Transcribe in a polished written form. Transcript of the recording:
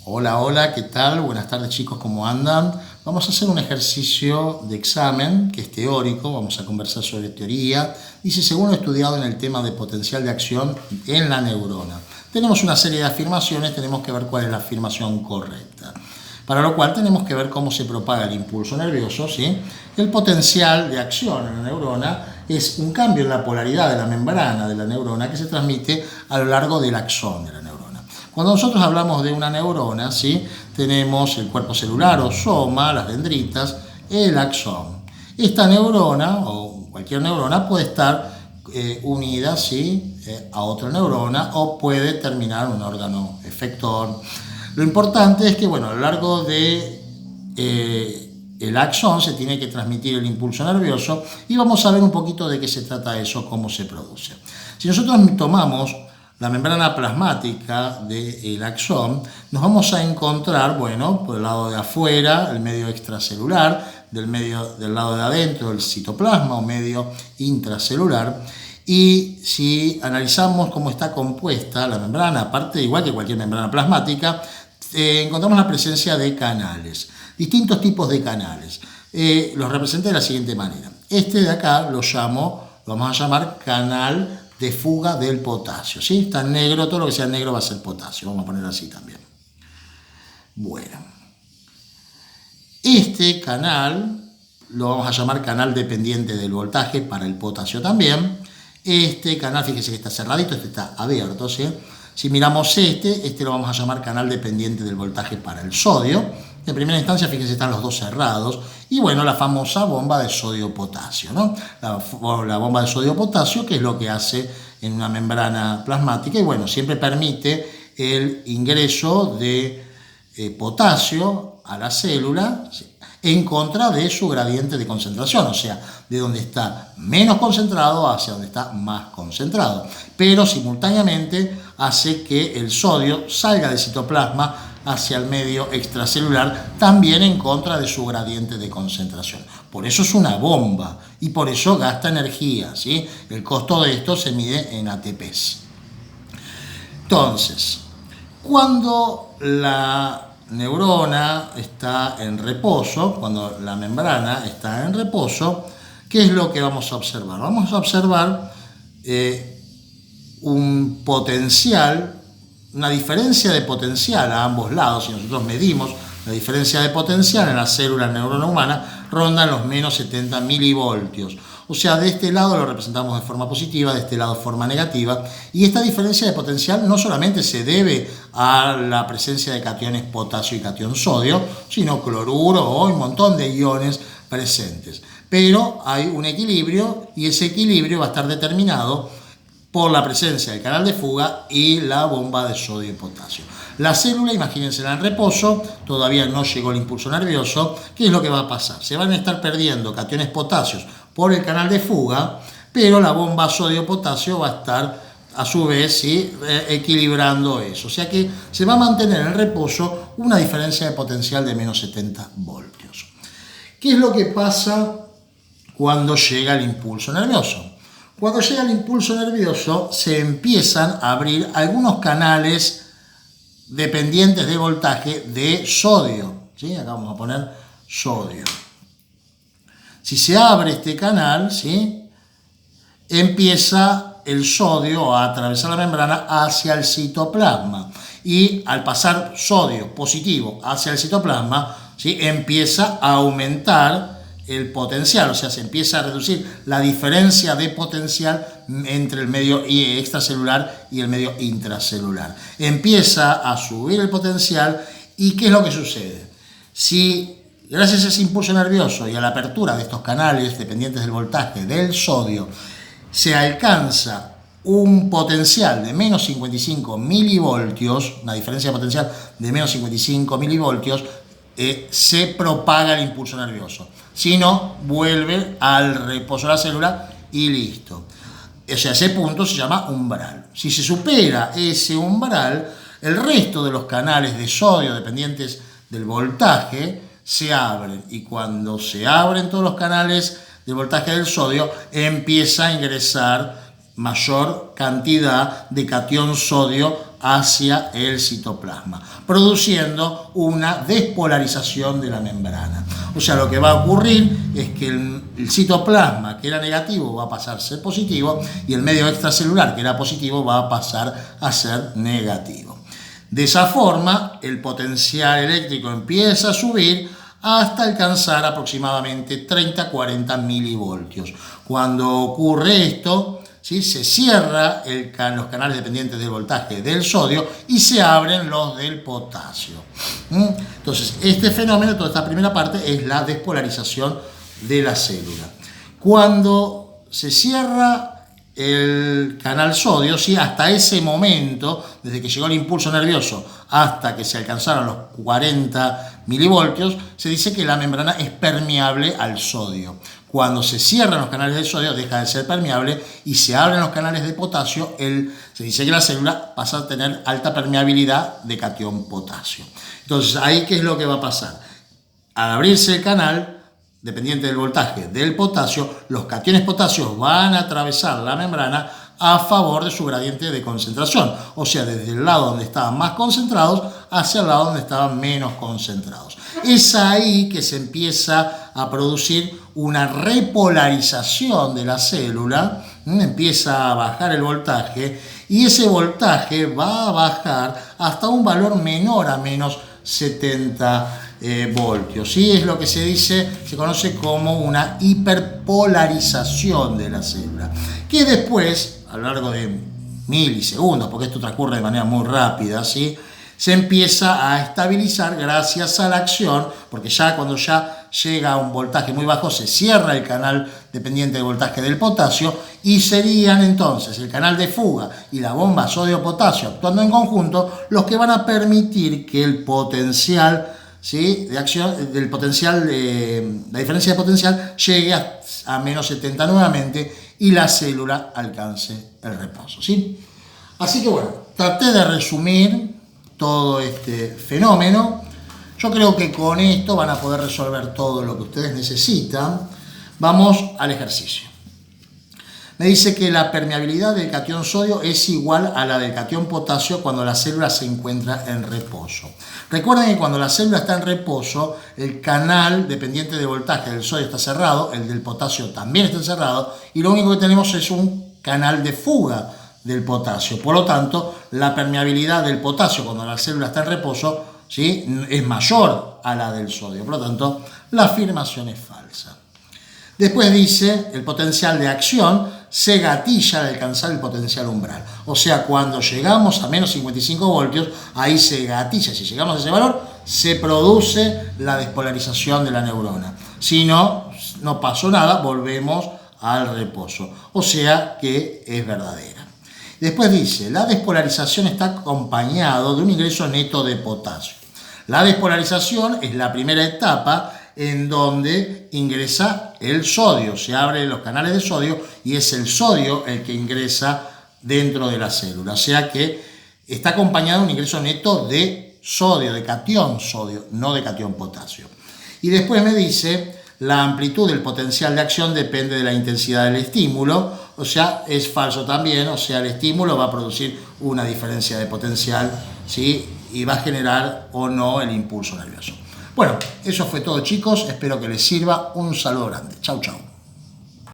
Hola, hola, ¿qué tal? Buenas tardes chicos, ¿cómo andan? Vamos a hacer un ejercicio de examen que es teórico, vamos a conversar sobre teoría. Dice, según lo estudiado en el tema de potencial de acción en la neurona. Tenemos una serie de afirmaciones, tenemos que ver cuál es la afirmación correcta. Para lo cual tenemos que ver cómo se propaga el impulso nervioso, ¿sí? El potencial de acción en la neurona es un cambio en la polaridad de la membrana de la neurona que se transmite a lo largo del axón de la neurona. Cuando nosotros hablamos de una neurona, ¿sí? Tenemos el cuerpo celular o soma, las dendritas, el axón. Esta neurona o cualquier neurona puede estar unida, ¿sí? A otra neurona o puede terminar en un órgano efector. Lo importante es que, bueno, a lo largo de el axón se tiene que transmitir el impulso nervioso y vamos a ver un poquito de qué se trata eso, cómo se produce. Si nosotros tomamos la membrana plasmática del axón, nos vamos a encontrar, bueno, por el lado de afuera, el medio extracelular, del lado de adentro, el citoplasma o medio intracelular. Y si analizamos cómo está compuesta la membrana, aparte, igual que cualquier membrana plasmática, encontramos la presencia de canales, distintos tipos de canales. Los representé de la siguiente manera. Este de acá lo vamos a llamar canal de fuga del potasio, ¿sí? Está en negro, todo lo que sea negro va a ser potasio, vamos a poner así también. Bueno, este canal lo vamos a llamar canal dependiente del voltaje para el potasio también. Este canal, fíjese que está cerradito, este está abierto, ¿sí? Si miramos este lo vamos a llamar canal dependiente del voltaje para el sodio. En primera instancia, fíjense, están los dos cerrados. Y bueno, la famosa bomba de sodio-potasio, ¿no? La bomba de sodio-potasio, que es lo que hace en una membrana plasmática. Y bueno, siempre permite el ingreso de potasio a la célula, ¿sí? En contra de su gradiente de concentración, o sea, de donde está menos concentrado hacia donde está más concentrado. Pero simultáneamente hace que el sodio salga del citoplasma hacia el medio extracelular, también en contra de su gradiente de concentración. Por eso es una bomba y por eso gasta energía, ¿sí? El costo de esto se mide en ATPs. Entonces, cuando la neurona está en reposo, cuando la membrana está en reposo, ¿qué es lo que vamos a observar? Vamos a observar un potencial, una diferencia de potencial a ambos lados. Si nosotros medimos la diferencia de potencial en la célula neurona humana, ronda los menos 70 milivoltios. O sea, de este lado lo representamos de forma positiva, de este lado de forma negativa. Y esta diferencia de potencial no solamente se debe a la presencia de cationes potasio y catión sodio, sino cloruro o un montón de iones presentes. Pero hay un equilibrio y ese equilibrio va a estar determinado por la presencia del canal de fuga y la bomba de sodio y potasio. La célula, imagínense en reposo, todavía no llegó el impulso nervioso. ¿Qué es lo que va a pasar? Se van a estar perdiendo cationes potasios por el canal de fuga, pero la bomba sodio-potasio va a estar a su vez, ¿sí?, equilibrando eso. O sea que se va a mantener en reposo una diferencia de potencial de menos 70 voltios. ¿Qué es lo que pasa cuando llega el impulso nervioso? Cuando llega el impulso nervioso se empiezan a abrir algunos canales dependientes de voltaje de sodio, ¿sí? Acá vamos a poner sodio. Si se abre este canal, ¿sí?, empieza el sodio a atravesar la membrana hacia el citoplasma. Y al pasar sodio positivo hacia el citoplasma, ¿sí?, empieza a aumentar el potencial, o sea, se empieza a reducir la diferencia de potencial entre el medio extracelular y el medio intracelular. Empieza a subir el potencial y ¿qué es lo que sucede? Si gracias a ese impulso nervioso y a la apertura de estos canales dependientes del voltaje del sodio se alcanza un potencial de menos 55 milivoltios, una diferencia de potencial de menos 55 milivoltios, se propaga el impulso nervioso. Si no, vuelve al reposo de la célula y listo. O sea, ese punto se llama umbral. Si se supera ese umbral, el resto de los canales de sodio dependientes del voltaje se abren. Y cuando se abren todos los canales de voltaje del sodio, empieza a ingresar mayor cantidad de catión sodio hacia el citoplasma, produciendo una despolarización de la membrana. O sea, lo que va a ocurrir es que el citoplasma, que era negativo, va a pasar a ser positivo, y el medio extracelular, que era positivo, va a pasar a ser negativo. De esa forma, el potencial eléctrico empieza a subir hasta alcanzar aproximadamente 30-40 milivoltios. Cuando ocurre esto, ¿sí?, se cierra los canales dependientes del voltaje del sodio y se abren los del potasio. Entonces, este fenómeno, toda esta primera parte, es la despolarización de la célula. Cuando se cierra el canal sodio, ¿sí?, hasta ese momento, desde que llegó el impulso nervioso hasta que se alcanzaron los 40 milivoltios, se dice que la membrana es permeable al sodio. Cuando se cierran los canales de sodio, deja de ser permeable y se abren los canales de potasio, se dice que la célula pasa a tener alta permeabilidad de catión potasio. Entonces, ahí, ¿qué es lo que va a pasar? Al abrirse el canal, dependiente del voltaje del potasio, los cationes potasios van a atravesar la membrana a favor de su gradiente de concentración, o sea, desde el lado donde estaban más concentrados hacia el lado donde estaban menos concentrados. Es ahí que se empieza a producir una repolarización de la célula, empieza a bajar el voltaje, y ese voltaje va a bajar hasta un valor menor a menos 70 voltios. ¿Sí? Es lo que se conoce como una hiperpolarización de la célula, que después, a lo largo de milisegundos, porque esto transcurre de manera muy rápida, ¿sí?, se empieza a estabilizar gracias a la acción, porque ya cuando ya llega a un voltaje muy bajo se cierra el canal dependiente del voltaje del potasio, y serían entonces el canal de fuga y la bomba sodio-potasio actuando en conjunto los que van a permitir que el potencial, ¿sí?, de acción, la diferencia de potencial llegue a menos 70 nuevamente y la célula alcance el reposo, ¿sí? Así que bueno, traté de resumir todo este fenómeno. Yo creo que con esto van a poder resolver todo lo que ustedes necesitan. Vamos al ejercicio. Me dice que la permeabilidad del catión sodio es igual a la del catión potasio cuando la célula se encuentra en reposo. Recuerden que cuando la célula está en reposo, el canal dependiente de voltaje del sodio está cerrado, el del potasio también está cerrado, y lo único que tenemos es un canal de fuga del potasio. Por lo tanto, la permeabilidad del potasio cuando la célula está en reposo, ¿sí?, es mayor a la del sodio. Por lo tanto, la afirmación es falsa. Después dice, el potencial de acción se gatilla al alcanzar el potencial umbral. O sea, cuando llegamos a menos 55 voltios, ahí se gatilla. Si llegamos a ese valor, se produce la despolarización de la neurona. Si no, no pasó nada, volvemos al reposo. O sea que es verdadera. Después dice, la despolarización está acompañado de un ingreso neto de potasio. La despolarización es la primera etapa en donde ingresa el sodio. Se abren los canales de sodio y es el sodio el que ingresa dentro de la célula. O sea que está acompañado de un ingreso neto de sodio, de catión sodio, no de catión potasio. Y después me dice, la amplitud del potencial de acción depende de la intensidad del estímulo. O sea, es falso también. O sea, el estímulo va a producir una diferencia de potencial, ¿sí?, y va a generar o no el impulso nervioso. Bueno, eso fue todo, chicos. Espero que les sirva. Un saludo grande. Chau, chau.